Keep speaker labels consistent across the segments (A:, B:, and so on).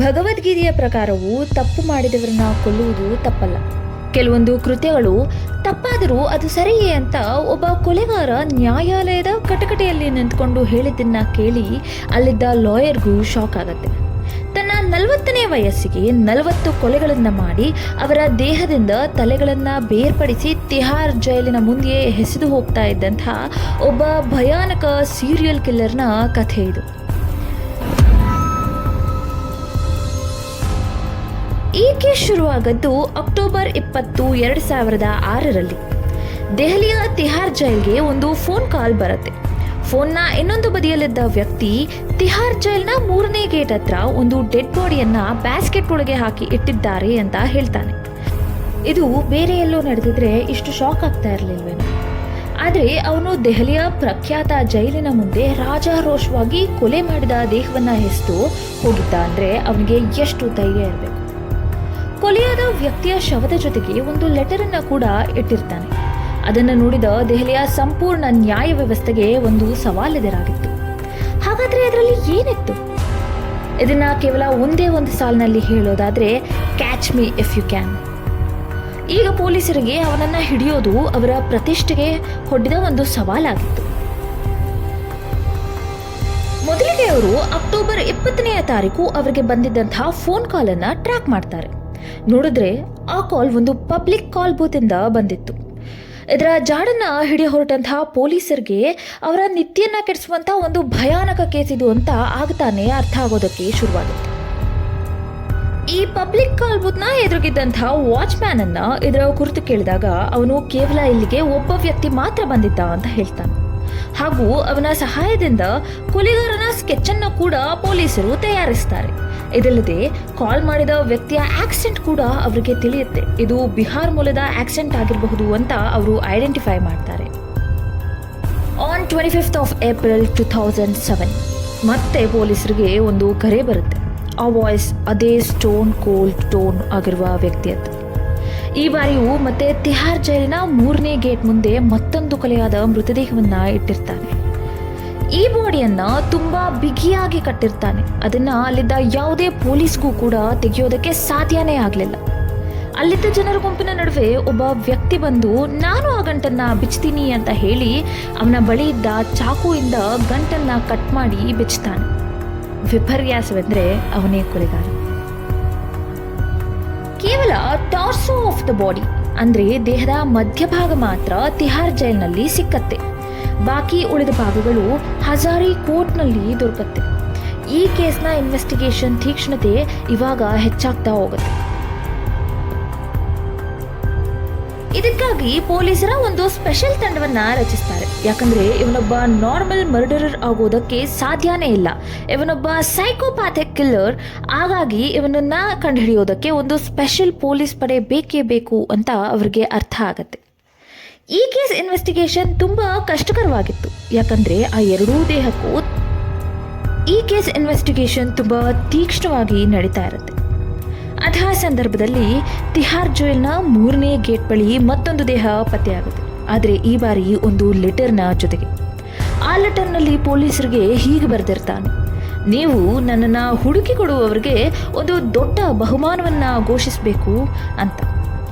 A: ಭಗವದ್ಗೀತೆಯ ಪ್ರಕಾರವು ತಪ್ಪು ಮಾಡಿದವರನ್ನ ಕೊಲ್ಲುವುದು ತಪ್ಪಲ್ಲ. ಕೆಲವೊಂದು ಕೃತ್ಯಗಳು ತಪ್ಪಾದರೂ ಅದು ಸರಿಯೇ ಅಂತ ಒಬ್ಬ ಕೊಲೆಗಾರ ನ್ಯಾಯಾಲಯದ ಕಟಕಟೆಯಲ್ಲಿ ನಿಂತ್ಕೊಂಡು ಹೇಳಿದ್ದನ್ನ ಕೇಳಿ ಅಲ್ಲಿದ್ದ ಲಾಯರ್ಗೂ ಶಾಕ್ ಆಗತ್ತೆ. ತನ್ನ 40ನೇ ವಯಸ್ಸಿಗೆ 40 ಕೊಲೆಗಳನ್ನು ಮಾಡಿ ಅವರ ದೇಹದಿಂದ ತಲೆಗಳನ್ನು ಬೇರ್ಪಡಿಸಿ ತಿಹಾರ್ ಜೈಲಿನ ಮುಂದೆಯೇ ಎಸೆದು ಹೋಗ್ತಾ ಇದ್ದಂತಹ ಒಬ್ಬ ಭಯಾನಕ ಸೀರಿಯಲ್ ಕಿಲ್ಲರ್ನ ಕಥೆ ಇದು. ಈ ಕೇಸ್ ಶುರುವಾಗದ್ದು ಅಕ್ಟೋಬರ್ 20, 2006ರಲ್ಲಿ. ದೆಹಲಿಯ ತಿಹಾರ್ ಜೈಲ್ಗೆ ಒಂದು ಫೋನ್ ಕಾಲ್ ಬರುತ್ತೆ. ಫೋನ್ನ ಇನ್ನೊಂದು ಬದಿಯಲ್ಲಿದ್ದ ವ್ಯಕ್ತಿ ತಿಹಾರ್ ಜೈಲ್ನ 3ನೇ ಗೇಟ್ ಹತ್ರ ಒಂದು ಡೆಡ್ ಬಾಡಿಯನ್ನ ಬ್ಯಾಸ್ಕೆಟ್ ಒಳಗೆ ಹಾಕಿ ಇಟ್ಟಿದ್ದಾರೆ ಅಂತ ಹೇಳ್ತಾನೆ. ಇದು ಬೇರೆ ಎಲ್ಲೋ ನಡೆದಿದ್ರೆ ಇಷ್ಟು ಶಾಕ್ ಆಗ್ತಾ ಇರಲಿಲ್ವೇನೋ. ಆದರೆ ಅವನು ದೆಹಲಿಯ ಪ್ರಖ್ಯಾತ ಜೈಲಿನ ಮುಂದೆ ರಾಜಾರೋಷವಾಗಿ ಕೊಲೆ ಮಾಡಿದ ದೇಹವನ್ನ ಎಸೆದು ಹೋಗಿದ್ದ ಅಂದ್ರೆ ಅವನಿಗೆ ಎಷ್ಟು ಧೈರ್ಯ ಇರಬೇಕು. ಕೊಲೆಯಾದ ವ್ಯಕ್ತಿಯ ಶವದ ಜೊತೆಗೆ ಒಂದು ಲೆಟರ್ ಅನ್ನ ಕೂಡ ಇಟ್ಟಿರ್ತಾನೆ. ಅದನ್ನು ನೋಡಿದ ದೆಹಲಿಯ ಸಂಪೂರ್ಣ ನ್ಯಾಯ ವ್ಯವಸ್ಥೆಗೆ ಒಂದು ಸವಾಲೆದುರಾಗಿತ್ತು. ಹಾಗಾದ್ರೆ ಅದರಲ್ಲಿ ಏನಿತ್ತು? ಇದನ್ನ ಕೇವಲ ಒಂದೇ ಒಂದು ಸಾಲಿನಲ್ಲಿ ಹೇಳೋದಾದ್ರೆ, catch me if you can. ಈಗ ಪೊಲೀಸರಿಗೆ ಅವನನ್ನ ಹಿಡಿಯೋದು ಅವರ ಪ್ರತಿಷ್ಠೆಗೆ ಹೊಡೆದ ಒಂದು ಸವಾಲಾಗಿತ್ತು. ಮೊದಲಿಗೆ ಅವರು ಅಕ್ಟೋಬರ್ 20ನೇ ತಾರೀಕು ಅವರಿಗೆ ಬಂದಿದ್ದಂತಹ ಫೋನ್ ಕಾಲ್ ಅನ್ನ ಟ್ರ್ಯಾಕ್ ಮಾಡ್ತಾರೆ. ನೋಡಿದ್ರೆ ಆ ಕಾಲ್ ಒಂದು ಪಬ್ಲಿಕ್ ಕಾಲ್ ಬೂತ್ ಇಂದ ಬಂದಿತ್ತು. ಇದರ ಜಾಡನ್ನ ಹಿಡಿಯ ಹೊರಟಂತಹ ಪೊಲೀಸರಿಗೆ ಅವರ ನಿತ್ಯನ್ನ ಕೆಡಿಸುವಂತಹ ಒಂದು ಭಯಾನಕ ಕೇಸ್ ಇದು ಅಂತ ಆಗ್ತಾನೆ ಅರ್ಥ ಆಗೋದಕ್ಕೆ ಶುರುವಾಗಿತ್ತು. ಈ ಪಬ್ಲಿಕ್ ಕಾಲ್ ಬೂತ್ ನ ಎದುರುಗಿದ್ದಂತಹ ವಾಚ್ಮ್ಯಾನ್ ಅನ್ನ ಇದರ ಕುರಿತು ಕೇಳಿದಾಗ ಅವನು ಕೇವಲ ಇಲ್ಲಿಗೆ ಒಬ್ಬ ವ್ಯಕ್ತಿ ಮಾತ್ರ ಬಂದಿದ್ದ ಅಂತ ಹೇಳ್ತಾನೆ. ಹಾಗೂ ಅವನ ಸಹಾಯದಿಂದ ಕೊಲೆಗಾರನ ಸ್ಕೆಚ್ ಅನ್ನು ಕೂಡ ಪೊಲೀಸರು ತಯಾರಿಸ್ತಾರೆ. ಇದಲ್ಲದೆ ಕಾಲ್ ಮಾಡಿದ ವ್ಯಕ್ತಿಯ ಆಕ್ಸೆಂಟ್ ಕೂಡ ಅವರಿಗೆ ತಿಳಿಯುತ್ತೆ. ಇದು ಬಿಹಾರ್ ಮೂಲದ ಆಕ್ಸೆಂಟ್ ಆಗಿರಬಹುದು ಅಂತ ಅವರು ಐಡೆಂಟಿಫೈ ಮಾಡ್ತಾರೆ. ಆನ್ 25th April 2007 ಮತ್ತೆ ಪೊಲೀಸರಿಗೆ ಒಂದು ಕರೆ ಬರುತ್ತೆ. ಆ ವಾಯ್ಸ್ ಅದೇ ಸ್ಟೋನ್ ಕೋಲ್ಡ್ ಟೋನ್ ಆಗಿರುವ ವ್ಯಕ್ತಿಯದ್ದು. ಈ ಬಾರಿಯೂ ಮತ್ತೆ ತಿಹಾರ್ ಜೈಲಿನ 3ನೇ ಗೇಟ್ ಮುಂದೆ ಮತ್ತೊಂದು ಕೊಲೆಯಾದ ಮೃತದೇಹವನ್ನ ಇಟ್ಟಿರ್ತಾನೆ. ಈ ಬಾಡಿಯನ್ನ ತುಂಬಾ ಬಿಗಿಯಾಗಿ ಕಟ್ಟಿರ್ತಾನೆ. ಅದನ್ನ ಅಲ್ಲಿದ್ದ ಯಾವುದೇ ಪೊಲೀಸ್ಗೂ ಕೂಡ ತೆಗೆಯೋದಕ್ಕೆ ಸಾಧ್ಯನೇ ಆಗ್ಲಿಲ್ಲ. ಅಲ್ಲಿದ್ದ ಜನರ ಗುಂಪಿನ ನಡುವೆ ಒಬ್ಬ ವ್ಯಕ್ತಿ ಬಂದು ನಾನು ಆ ಗಂಟನ್ನ ಬಿಚ್ತೀನಿ ಅಂತ ಹೇಳಿ ಅವನ ಬಳಿ ಇದ್ದ ಚಾಕುವಿಂದ ಗಂಟನ್ನ ಕಟ್ ಮಾಡಿ ಬಿಚ್ತಾನೆ. ವಿಪರ್ಯಾಸವೆಂದ್ರೆ ಅವನೇ ಕೊಲೆಗಾರ. ಕೇವಲ ಟಾರ್ಸೋ ಆಫ್ ದ ಬಾಡಿ ಅಂದ್ರೆ ದೇಹದ ಮಧ್ಯಭಾಗ ಮಾತ್ರ ತಿಹಾರ್ ಜೈಲ್ನಲ್ಲಿ ಸಿಕ್ಕತ್ತೆ. ಬಾಕಿ ಉಳಿದ ಭಾಗಗಳು ಹಜಾರಿ ಕೋರ್ಟ್ನಲ್ಲಿ ದೊರಕತ್ತೆ. ಈ ಕೇಸ್ನ ಇನ್ವೆಸ್ಟಿಗೇಷನ್ ತೀಕ್ಷ್ಣತೆ ಇವಾಗ ಹೆಚ್ಚಾಗ್ತಾ ಹೋಗುತ್ತೆ. ಇದಕ್ಕಾಗಿ ಪೊಲೀಸರ ಒಂದು ಸ್ಪೆಷಲ್ ತಂಡವನ್ನ ರಚಿಸ್ತಾರೆ. ಯಾಕಂದ್ರೆ ಇವನೊಬ್ಬ ನಾರ್ಮಲ್ ಮರ್ಡರರ್ ಆಗೋದಕ್ಕೆ ಸಾಧ್ಯನೇ ಇಲ್ಲ. ಇವನೊಬ್ಬ ಸೈಕೋಪ್ಯಾಥಿಕ್ ಕಿಲ್ಲರ್. ಹಾಗಾಗಿ ಇವನನ್ನ ಕಂಡುಹಿಡಿಯೋದಕ್ಕೆ ಒಂದು ಸ್ಪೆಷಲ್ ಪೊಲೀಸ್ ಪಡೆ ಬೇಕೇ ಬೇಕು ಅಂತ ಅವ್ರಿಗೆ ಅರ್ಥ ಆಗತ್ತೆ. ಈ ಕೇಸ್ ಇನ್ವೆಸ್ಟಿಗೇಷನ್ ತುಂಬಾ ಕಷ್ಟಕರವಾಗಿತ್ತು. ಯಾಕಂದ್ರೆ ಆ ಎರಡೂ ದೇಹಕ್ಕೂ ಈ ಕೇಸ್ ಇನ್ವೆಸ್ಟಿಗೇಷನ್ ತುಂಬಾ ತೀಕ್ಷ್ಣವಾಗಿ ನಡೀತಾ ಇರುತ್ತೆ. ಅಂತಹ ಸಂದರ್ಭದಲ್ಲಿ ತಿಹಾರ್ ಜೈಲ್ನ 3ನೇ ಗೇಟ್ ಬಳಿ ಮತ್ತೊಂದು ದೇಹ ಪತ್ತೆಯಾಗುತ್ತೆ. ಆದರೆ ಈ ಬಾರಿ ಒಂದು ಲೆಟರ್ನ ಜೊತೆಗೆ. ಆ ಲೆಟರ್ನಲ್ಲಿ ಪೊಲೀಸರಿಗೆ ಹೀಗೆ ಬರೆದಿರ್ತಾನೆ, ನೀವು ನನ್ನನ್ನು ಹುಡುಕಿ ಕೊಡುವವರಿಗೆ ಒಂದು ದೊಡ್ಡ ಬಹುಮಾನವನ್ನ ಘೋಷಿಸಬೇಕು ಅಂತ.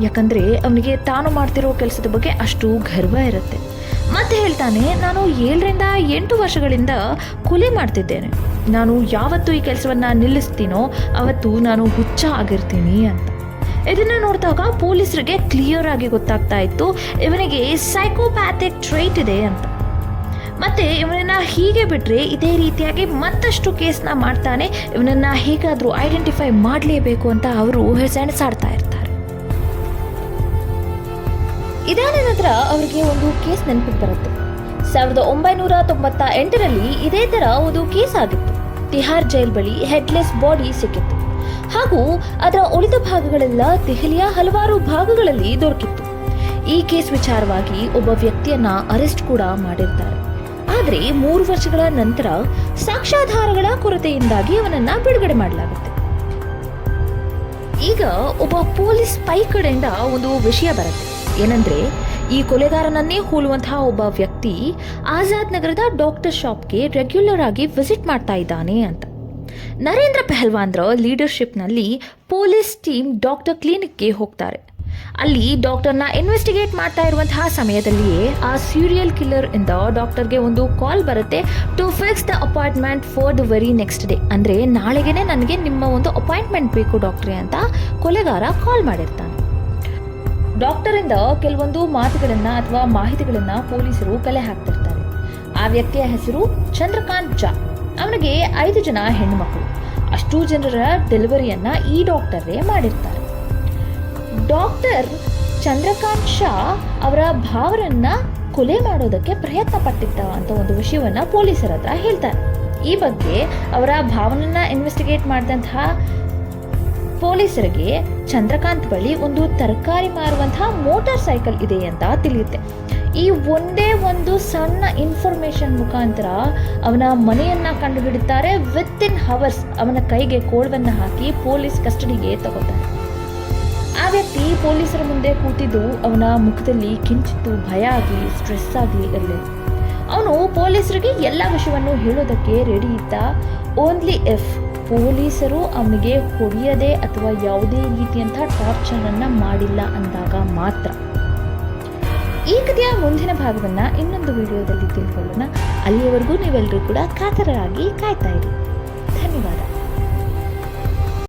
A: ಯಾಕಂದ್ರೆ ಅವನಿಗೆ ತಾನು ಮಾಡ್ತಿರೋ ಕೆಲಸದ ಬಗ್ಗೆ ಅಷ್ಟು ಗರ್ವ ಇರುತ್ತೆ. ಮತ್ತೆ ಹೇಳ್ತಾನೆ, ನಾನು 7ರಿಂದ 8 ವರ್ಷಗಳಿಂದ ಕೊಲೆ ಮಾಡ್ತಿದ್ದೇನೆ. ನಾನು ಯಾವತ್ತು ಈ ಕೆಲಸವನ್ನ ನಿಲ್ಲಿಸ್ತೀನೋ ಅವತ್ತು ನಾನು ಹುಚ್ಚ ಆಗಿರ್ತೀನಿ ಅಂತ. ಇದನ್ನ ನೋಡಿದಾಗ ಪೊಲೀಸರಿಗೆ ಕ್ಲಿಯರ್ ಆಗಿ ಗೊತ್ತಾಗ್ತಾ ಇತ್ತು ಇವನಿಗೆ ಸೈಕೋಪ್ಯಾಥಿಕ್ ಟ್ರೈಟ್ ಇದೆ ಅಂತ. ಮತ್ತೆ ಇವನನ್ನ ಹೀಗೆ ಬಿಟ್ರೆ ಇದೇ ರೀತಿಯಾಗಿ ಮತ್ತಷ್ಟು ಕೇಸ್ನ ಮಾಡ್ತಾನೆ. ಇವನನ್ನ ಹೇಗಾದ್ರೂ ಐಡೆಂಟಿಫೈ ಮಾಡಲೇಬೇಕು ಅಂತ ಅವರು ಸೆಣಸಾಡ್ತಾ ಇರ್ತಾರೆ. ಇದಾದ ನಂತರ ಅವರಿಗೆ ಒಂದು ಕೇಸ್ ನೆನಪಿಗೆ ಬರುತ್ತೆ. 1998ರಲ್ಲಿ ಇದೇ ತರ ಒಂದು ಕೇಸ್ ಆಗಿತ್ತು. ತಿಹಾರ್ ಜೈಲ್ ಬಳಿ ಹೆಡ್ಲೆಸ್ ಬಾಡಿ ಸಿಕ್ಕಿತ್ತು. ಹಾಗೂ ಅದರ ಉಳಿದ ಭಾಗಗಳೆಲ್ಲ ದೆಹಲಿಯ ಹಲವಾರು ಭಾಗಗಳಲ್ಲಿ ದೊರಕಿತ್ತು. ಈ ಕೇಸ್ ವಿಚಾರವಾಗಿ ಒಬ್ಬ ವ್ಯಕ್ತಿಯನ್ನ ಅರೆಸ್ಟ್ ಕೂಡ ಮಾಡಿರ್ತಾರೆ. ಆದರೆ 3 ವರ್ಷಗಳ ನಂತರ ಸಾಕ್ಷ್ಯಾಧಾರಗಳ ಕೊರತೆಯಿಂದಾಗಿ ಅವನನ್ನ ಬಿಡುಗಡೆ ಮಾಡಲಾಗುತ್ತೆ. ಈಗ ಒಬ್ಬ ಪೊಲೀಸ್ ಸ್ಪೈ ಕಡೆಯಿಂದ ಒಂದು ವಿಷಯ ಬರುತ್ತೆ. ಏನಂದ್ರೆ, ಈ ಕೊಲೆಗಾರನನ್ನೇ ಹೋಲುವಂತಹ ಒಬ್ಬ ವ್ಯಕ್ತಿ ಆಜಾದ್ ನಗರದ ಡಾಕ್ಟರ್ ಶಾಪ್ಗೆ ರೆಗ್ಯುಲರ್ ಆಗಿ ವಿಸಿಟ್ ಮಾಡ್ತಾ ಇದ್ದಾನೆ ಅಂತ. ನರೇಂದ್ರ ಪೆಹಲ್ವಾನ್ರ ಲೀಡರ್ಶಿಪ್ನಲ್ಲಿ ಪೊಲೀಸ್ ಟೀಮ್ ಡಾಕ್ಟರ್ ಕ್ಲಿನಿಕ್ಗೆ ಹೋಗ್ತಾರೆ. ಅಲ್ಲಿ ಡಾಕ್ಟರ್ನ ಇನ್ವೆಸ್ಟಿಗೇಟ್ ಮಾಡ್ತಾ ಇರುವಂತಹ ಸಮಯದಲ್ಲಿಯೇ ಆ ಸೀರಿಯಲ್ ಕಿಲ್ಲರ್ ಇಂದ ಡಾಕ್ಟರ್ಗೆ ಒಂದು ಕಾಲ್ ಬರುತ್ತೆ, to fix the appointment for the very next day. ಅಂದರೆ ನಾಳೆಗೇನೆ ನನಗೆ ನಿಮ್ಮ ಒಂದು ಅಪಾಯಿಂಟ್ಮೆಂಟ್ ಬೇಕು ಡಾಕ್ಟ್ರೇ ಅಂತ ಕೊಲೆಗಾರ ಕಾಲ್ ಮಾಡಿರ್ತಾನೆ. ಡಾಕ್ಟರಿಂದ ಕೆಲವೊಂದು ಮಾತುಗಳನ್ನು ಅಥವಾ ಮಾಹಿತಿಗಳನ್ನು ಪೊಲೀಸರು ಕಲೆ ಹಾಕ್ತಿರ್ತಾರೆ. ಆ ವ್ಯಕ್ತಿಯ ಹೆಸರು ಚಂದ್ರಕಾಂತ್ ಝಾ. ಅವನಿಗೆ 5 ಜನ ಹೆಣ್ಣು ಮಕ್ಕಳು. ಅಷ್ಟು ಜನರ ಡೆಲಿವರಿಯನ್ನ ಈ ಡಾಕ್ಟರೇ ಮಾಡಿರ್ತಾರೆ. ಡಾಕ್ಟರ್ ಚಂದ್ರಕಾಂತ್ ಶಾ ಅವರ ಭಾವರನ್ನ ಕೊಲೆ ಮಾಡೋದಕ್ಕೆ ಪ್ರಯತ್ನ ಪಟ್ಟಿದ್ದ ಅಂತ ಒಂದು ವಿಷಯವನ್ನ ಪೊಲೀಸರ ಹತ್ರ ಹೇಳ್ತಾರೆ. ಈ ಬಗ್ಗೆ ಅವರ ಭಾವನನ್ನ ಇನ್ವೆಸ್ಟಿಗೇಟ್ ಮಾಡಿದಂತಹ ಪೊಲೀಸರಿಗೆ ಚಂದ್ರಕಾಂತ್ ಬಳಿ ಒಂದು ತರಕಾರಿ ಮಾರುವಂತಹ ಮೋಟಾರ್ ಸೈಕಲ್ ಇದೆ ಅಂತ ತಿಳಿಯುತ್ತೆ. ಈ ಒಂದೇ ಒಂದು ಸಣ್ಣ ಇನ್ಫಾರ್ಮೇಶನ್ ಮುಖಾಂತರ ಅವನ ಮನೆಯನ್ನ ಕಂಡುಹಿಡಿತಾರೆ. ವಿತಿನ್ ಹವರ್ಸ್ ಅವನ ಕೈಗೆ ಕೋಳವನ್ನು ಹಾಕಿ ಪೊಲೀಸ್ ಕಸ್ಟಡಿಗೆ ತಗೋತಾರೆ. ಆ ವ್ಯಕ್ತಿ ಪೊಲೀಸರ ಮುಂದೆ ಕೂತಿದ್ದು ಅವನ ಮುಖದಲ್ಲಿ ಕಿಂಚಿತ್ತು ಭಯ ಆಗಲಿ ಸ್ಟ್ರೆಸ್ ಆಗಲಿ ಇರಲಿ. ಅವನು ಪೊಲೀಸರಿಗೆ ಎಲ್ಲ ವಿಷಯವನ್ನು ಹೇಳೋದಕ್ಕೆ ರೆಡಿ ಇದ್ದ. ಓನ್ಲಿ ಇಫ್ ಪೊಲೀಸರು ಅವನಿಗೆ ಹೊಡೆಯದೆ ಅಥವಾ ಯಾವುದೇ ರೀತಿಯಂಥ ಟಾರ್ಚರನ್ನು ಮಾಡಿಲ್ಲ ಅಂದಾಗ ಮಾತ್ರ. ಈ ಕಥೆಯ ಮುಂದಿನ ಭಾಗವನ್ನು ಇನ್ನೊಂದು ವಿಡಿಯೋದಲ್ಲಿ ತಿಳ್ಕೊಳ್ಳೋಣ. ಅಲ್ಲಿಯವರೆಗೂ ನೀವೆಲ್ಲರೂ ಕೂಡ ಕಾತರರಾಗಿ ಕಾಯ್ತಾ ಇರಿ. ಧನ್ಯವಾದ.